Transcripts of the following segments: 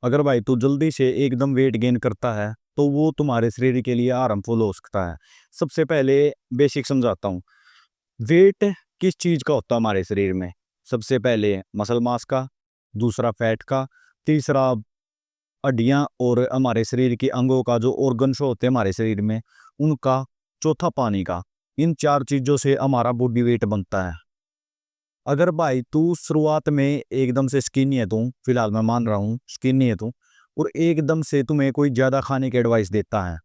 अगर भाई तू जल्दी से एकदम वेट गेन करता है तो वो तुम्हारे शरीर के लिए हार्मफुल हो सकता है। सबसे पहले बेसिक समझाता हूँ। वेट किस चीज़ का होता है हमारे शरीर में? सबसे पहले मसल मास का, दूसरा फैट का, तीसरा हड्डियाँ और हमारे शरीर के अंगों का, जो ऑर्गन्स होते हैं हमारे शरीर में उनका, चौथा पानी का। इन 4 चीज़ों से हमारा बॉडी वेट बनता है। अगर भाई तू शुरुआत में एकदम से स्किनी है, तू फिलहाल मैं मान रहा हूँ स्किनी है तू, और एकदम से तुम्हें कोई ज़्यादा खाने की एडवाइस देता है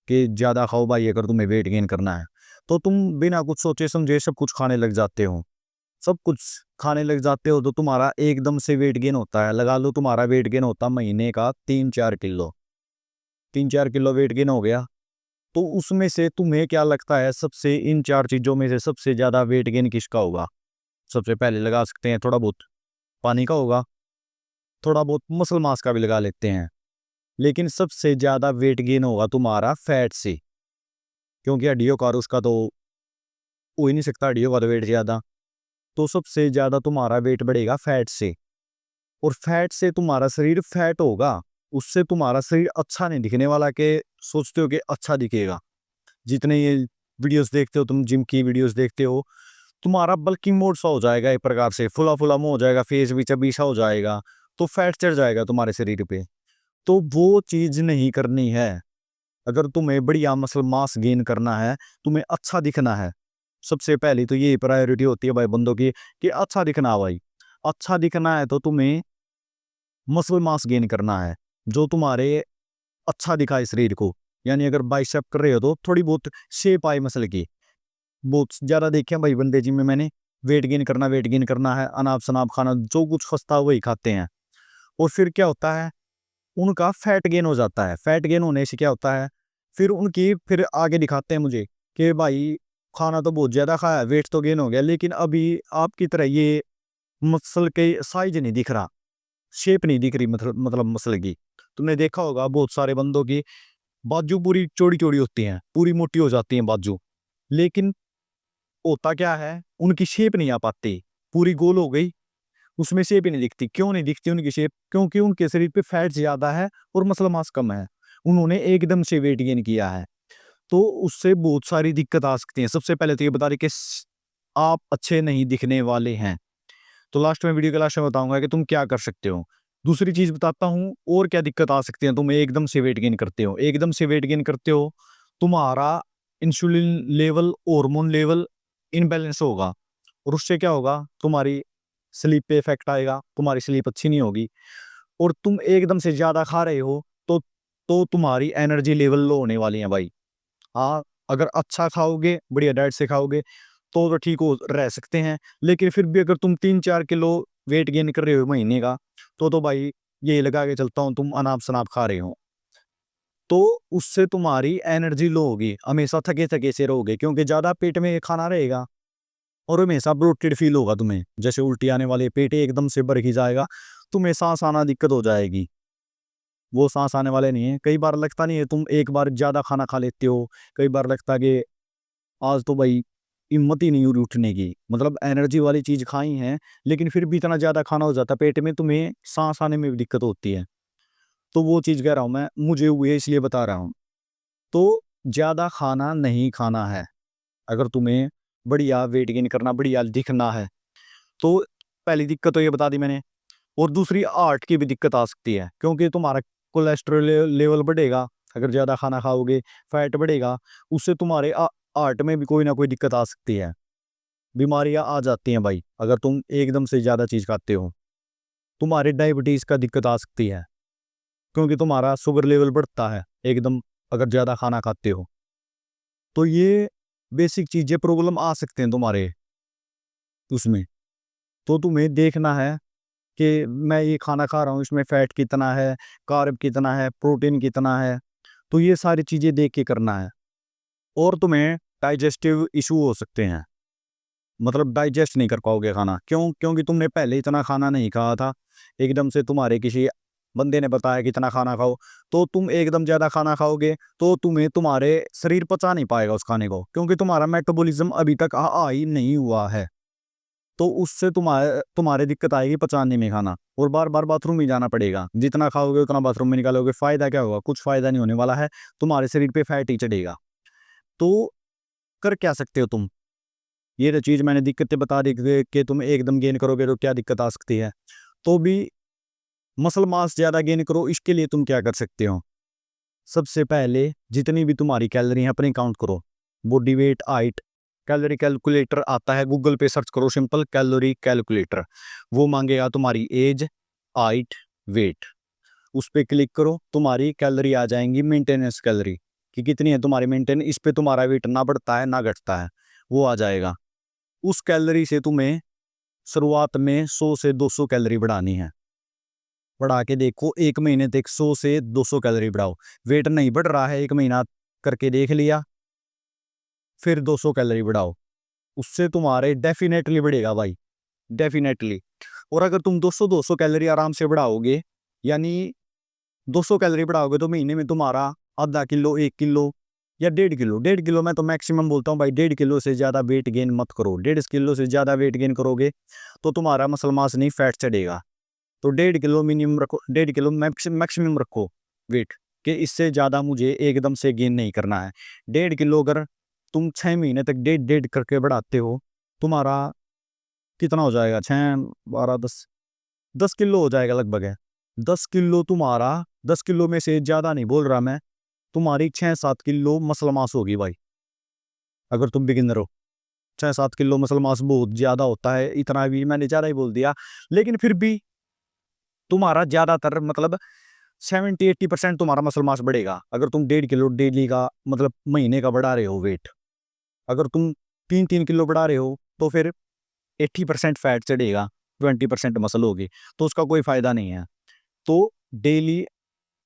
कि ज़्यादा खाओ भाई अगर तुम्हें वेट गेन करना है, तो तुम बिना कुछ सोचे समझे सब कुछ खाने लग जाते हो। सब कुछ खाने लग जाते हो तो तुम्हारा एकदम से वेट गेन होता है। लगा लो तुम्हारा वेट गेन होता है महीने का 3-4 किलो। 3-4 किलो वेट गेन हो गया। तो उसमें से तुम्हें क्या लगता है, सबसे इन 4 चीज़ों में से सबसे ज़्यादा वेट गेन किसका होगा? सबसे पहले लगा सकते हैं थोड़ा बहुत पानी का होगा, थोड़ा बहुत मसल मास का भी लगा लेते हैं। लेकिन सबसे ज़्यादा वेट गेन होगा तुम्हारा फैट से, क्योंकि हड्डियों का और उसका तो हो ही नहीं सकता, हड्डियों का तो वेट ज़्यादा। तो सबसे ज़्यादा तुम्हारा वेट बढ़ेगा फैट से। और फैट से तुम्हारा शरीर फैट होगा, उससे तुम्हारा शरीर अच्छा नहीं दिखने वाला कि सोचते हो कि अच्छा दिखेगा। जितने ये वीडियोस देखते हो तुम, जिम की वीडियोस देखते हो, तुम्हारा बल्किंग मोड सा हो जाएगा, एक प्रकार से फुला फुला मुंह हो जाएगा, फेस भी चबी सा हो जाएगा, तो फैट चढ़ जाएगा तुम्हारे शरीर पे। तो वो चीज नहीं करनी है। अगर तुम्हें बढ़िया मसल मास गेन करना है, तुम्हें अच्छा दिखना है, सबसे पहली तो ये प्रायोरिटी होती है भाई बंदों की कि अच्छा दिखना है भाई। अच्छा दिखना है तो तुम्हें मसल मास गेन करना है जो तुम्हारे अच्छा दिखाए शरीर को। यानी अगर बाइसेप कर रहे हो तो थोड़ी बहुत शेप आए मसल की। बहुत ज़्यादा देखे हैं भाई बंदे जिम में मैंने, वेट गेन करना है, अनाप शनाप खाना, जो कुछ फंसता है वही खाते हैं। और फिर क्या होता है, उनका फैट गेन हो जाता है। फैट गेन होने से क्या होता है, फिर उनकी फिर आगे दिखाते हैं मुझे कि भाई खाना तो बहुत ज़्यादा खाया, वेट तो गेन हो गया, लेकिन अभी आपकी तरह ये मसल के साइज नहीं दिख रहा, शेप नहीं दिख रही, मतलब मसल की। तुमने देखा होगा बहुत सारे बंदों की बाजू पूरी चौड़ी चौड़ी होती हैं, पूरी मोटी हो जाती हैं बाजू, लेकिन होता क्या है, उनकी शेप नहीं आ पाती, पूरी गोल हो गई, उसमें शेप ही नहीं दिखती। क्यों नहीं दिखती उनकी शेप? क्योंकि उनके शरीर पे फैट ज्यादा है और मसल मास कम है। उन्होंने एकदम से वेट गेन किया है, तो उससे बहुत सारी दिक्कत आ सकती है। सबसे पहले तो ये बता रही कि आप अच्छे नहीं दिखने वाले हैं। तो लास्ट में, वीडियो के लास्ट में बताऊंगा कि तुम क्या कर सकते हो। दूसरी चीज बताता हूँ और क्या दिक्कत आ सकती है, तुम एकदम से वेट गेन करते हो, एकदम से वेट गेन करते हो, तुम्हारा insulin level, hormone level imbalance होगा। और उससे क्या होगा, तुम्हारी स्लीप पे इफेक्ट आएगा, तुम्हारी स्लीप अच्छी नहीं होगी। और तुम एकदम से ज्यादा खा रहे हो तो तुम्हारी एनर्जी लेवल लो होने वाली है भाई। हाँ, अगर अच्छा खाओगे, बढ़िया डाइट से खाओगे तो ठीक हो रह सकते हैं। लेकिन फिर भी अगर तुम 3-4 किलो वेट गेन कर रहे हो महीने का, तो भाई ये लगा के चलता हूँ तुम अनाप शनाप खा रहे हो, तो उससे तुम्हारी एनर्जी लो होगी, हमेशा थके थके से रहोगे, क्योंकि ज्यादा पेट में खाना रहेगा और हमेशा ब्लोटेड फील होगा तुम्हें, जैसे उल्टी आने वाले, पेट एकदम से भर ही जाएगा, तुम्हें सांस आना दिक्कत हो जाएगी। वो सांस आने वाले नहीं है। कई बार लगता नहीं है, तुम एक बार ज्यादा खाना खा लेते हो, कई बार लगता है कि आज तो भाई हिम्मत ही नहीं हो रही उठने की, मतलब एनर्जी वाली चीज खाई है, लेकिन फिर भी इतना ज्यादा खाना हो जाता है पेट में, तुम्हें सांस आने में भी दिक्कत होती है। तो वो चीज कह रहा हूं मैं, मुझे हुए इसलिए बता रहा हूँ। तो ज्यादा खाना नहीं खाना है अगर तुम्हें बढ़िया वेट गेन करना, बढ़िया दिखना है। तो पहली दिक्कत तो ये बता दी मैंने। और दूसरी, हार्ट की भी दिक्कत आ सकती है, क्योंकि तुम्हारा कोलेस्ट्रॉल लेवल बढ़ेगा अगर ज़्यादा खाना खाओगे, फैट बढ़ेगा, उससे तुम्हारे हार्ट में भी कोई ना कोई दिक्कत आ सकती है। बीमारियां आ जाती हैं भाई अगर तुम एकदम से ज़्यादा चीज़ खाते हो। तुम्हारे डायबिटीज़ का दिक्कत आ सकती है, क्योंकि तुम्हारा शुगर लेवल बढ़ता है एकदम अगर ज़्यादा खाना खाते हो। तो ये बेसिक चीज़ें प्रॉब्लम आ सकते हैं तुम्हारे उसमें। तो तुम्हें देखना है कि मैं ये खाना खा रहा हूँ, इसमें फैट कितना है, कार्ब कितना है, प्रोटीन कितना है, तो ये सारी चीज़ें देख के करना है। और तुम्हें डाइजेस्टिव इशू हो सकते हैं, मतलब डाइजेस्ट नहीं कर पाओगे खाना। क्यों? क्योंकि तुमने पहले इतना खाना नहीं खाया था, एकदम से तुम्हारे किसी बंदे ने बताया कि इतना खाना खाओ, तो तुम एकदम ज़्यादा खाना खाओगे तो तुम्हें तुम्हारे शरीर पचा नहीं पाएगा उस खाने को, क्योंकि तुम्हारा मेटाबॉलिज्म अभी तक आ ही नहीं हुआ है। तो उससे तुम्हारे दिक्कत आएगी पचाने में खाना, और बार बार बाथरूम ही जाना पड़ेगा। जितना खाओगे उतना बाथरूम में निकालोगे, फायदा क्या होगा? कुछ फायदा नहीं होने वाला है, तुम्हारे शरीर पे फैट ही चढ़ेगा। तो कर क्या सकते हो तुम? ये तो चीज मैंने दिक्कतें बता दी कि तुम एकदम गेन करोगे तो क्या दिक्कत आ सकती है। तो भी मसल मास ज्यादा गेन करो, इसके लिए तुम क्या कर सकते हो? सबसे पहले जितनी भी तुम्हारी कैलोरी है अपनी काउंट करो। Body weight, height, calorie calculator आता है, गूगल पे सर्च करो, सिंपल कैलोरी कैलकुलेटर। वो मांगेगा तुम्हारी एज, हाइट, वेट। उस पे क्लिक करो, तुम्हारी कैलोरी आ जाएंगी, मेंटेनेंस कैलोरी कि कितनी है तुम्हारी मेंटेन। इस पे तुम्हारा वेट ना बढ़ता है ना घटता है, वो आ जाएगा। उस कैलोरी से तुम्हें शुरुआत में 100 से 200 कैलोरी बढ़ानी है। बढ़ा के देखो, 1 महीने तक 100 से 200 कैलोरी बढ़ाओ। वेट नहीं बढ़ रहा है, 1 महीना करके देख लिया, फिर 200 कैलोरी बढ़ाओ, उससे तुम्हारे डेफिनेटली बढ़ेगा भाई, डेफिनेटली। और अगर तुम 200 कैलोरी आराम से बढ़ाओगे, यानी 200 कैलोरी बढ़ाओगे, तो महीने में तुम्हारा आधा किलो, 1 किलो या 1.5 किलो, 1.5 किलो मैं तो मैक्सिमम बोलता हूँ भाई। 1.5 किलो से ज़्यादा वेट गेन मत करो। 1.5 किलो से ज़्यादा वेट गेन करोगे तो तुम्हारा मसल मास नहीं, फैट चढ़ेगा। तो 1.5 किलो मिनिमम रखो, 1.5 किलो मैक्सिमम रखो वेट, कि इससे ज़्यादा मुझे एकदम से गेन नहीं करना है। 1.5 किलो अगर तुम 6 महीने तक डेढ़ डेढ़ करके बढ़ाते हो, तुम्हारा कितना हो जाएगा? 6, 12, 10, 10 किलो हो जाएगा लगभग है। 10 किलो तुम्हारा, 10 किलो में से ज़्यादा नहीं बोल रहा मैं, तुम्हारी 6-7 किलो मसल मास होगी भाई। अगर तुम बिगिनर हो, 6-7 किलो मसल मास बहुत ज़्यादा होता है, इतना भी मैंने ज़्यादा ही बोल दिया। लेकिन फिर भी तुम्हारा ज़्यादातर मतलब 70-80% तुम्हारा मसल मास बढ़ेगा अगर तुम 1.5 किलो डेली का मतलब महीने का बढ़ा रहे हो वेट। अगर तुम 3-3 किलो बढ़ा रहे हो तो फिर 80% फैट चढ़ेगा, 20% मसल होगी, तो उसका कोई फायदा नहीं है। तो डेली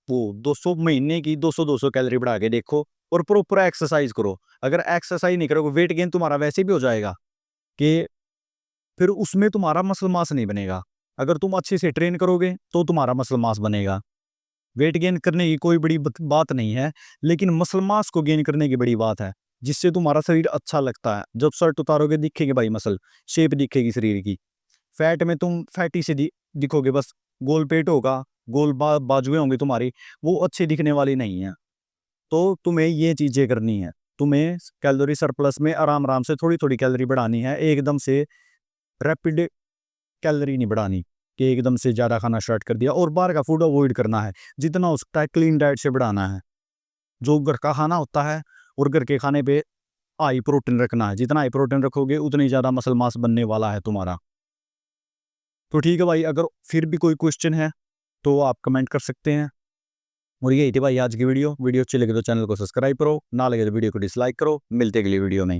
वो 200 महीने की 200-200 कैलोरी बढ़ा के देखो, और प्रॉपर एक्सरसाइज करो। अगर एक्सरसाइज नहीं करोगे, वेट गेन तुम्हारा वैसे भी हो जाएगा कि फिर उसमें तुम्हारा मसल मास नहीं बनेगा। अगर तुम अच्छे से ट्रेन करोगे तो तुम्हारा मसल मास बनेगा। वेट गेन करने की कोई बड़ी बात नहीं है, लेकिन मसल मास को गेन करने की बड़ी बात है, जिससे तुम्हारा शरीर अच्छा लगता है। जब शर्ट उतारोगे दिखेगी भाई मसल, शेप दिखेगी शरीर की। फैट में तुम फैटी से दिखोगे बस, गोल पेट होगा, गोल बाजुएं होंगी तुम्हारी, वो अच्छी दिखने वाली नहीं है। तो तुम्हें ये चीजें करनी है। तुम्हें कैलोरी सरप्लस में आराम आराम से थोड़ी थोड़ी कैलोरी बढ़ानी है, एकदम से रैपिड कैलोरी नहीं बढ़ानी कि एकदम से ज़्यादा खाना स्टार्ट कर दिया। और बाहर का फूड अवॉइड करना है, जितना हो सकता है क्लीन डाइट से बढ़ाना है। जो घर का खाना होता है, और घर के खाने पे हाई प्रोटीन रखना है। जितना हाई प्रोटीन रखोगे उतनी ज़्यादा मसल मास बनने वाला है तुम्हारा। तो ठीक है भाई, अगर फिर भी कोई क्वेश्चन है तो आप कमेंट कर सकते हैं। और यही थी भाई आज की वीडियो। वीडियो अच्छी लगे तो चैनल को सब्सक्राइब करो, ना लगे तो वीडियो को डिसलाइक करो। मिलते अगली वीडियो में।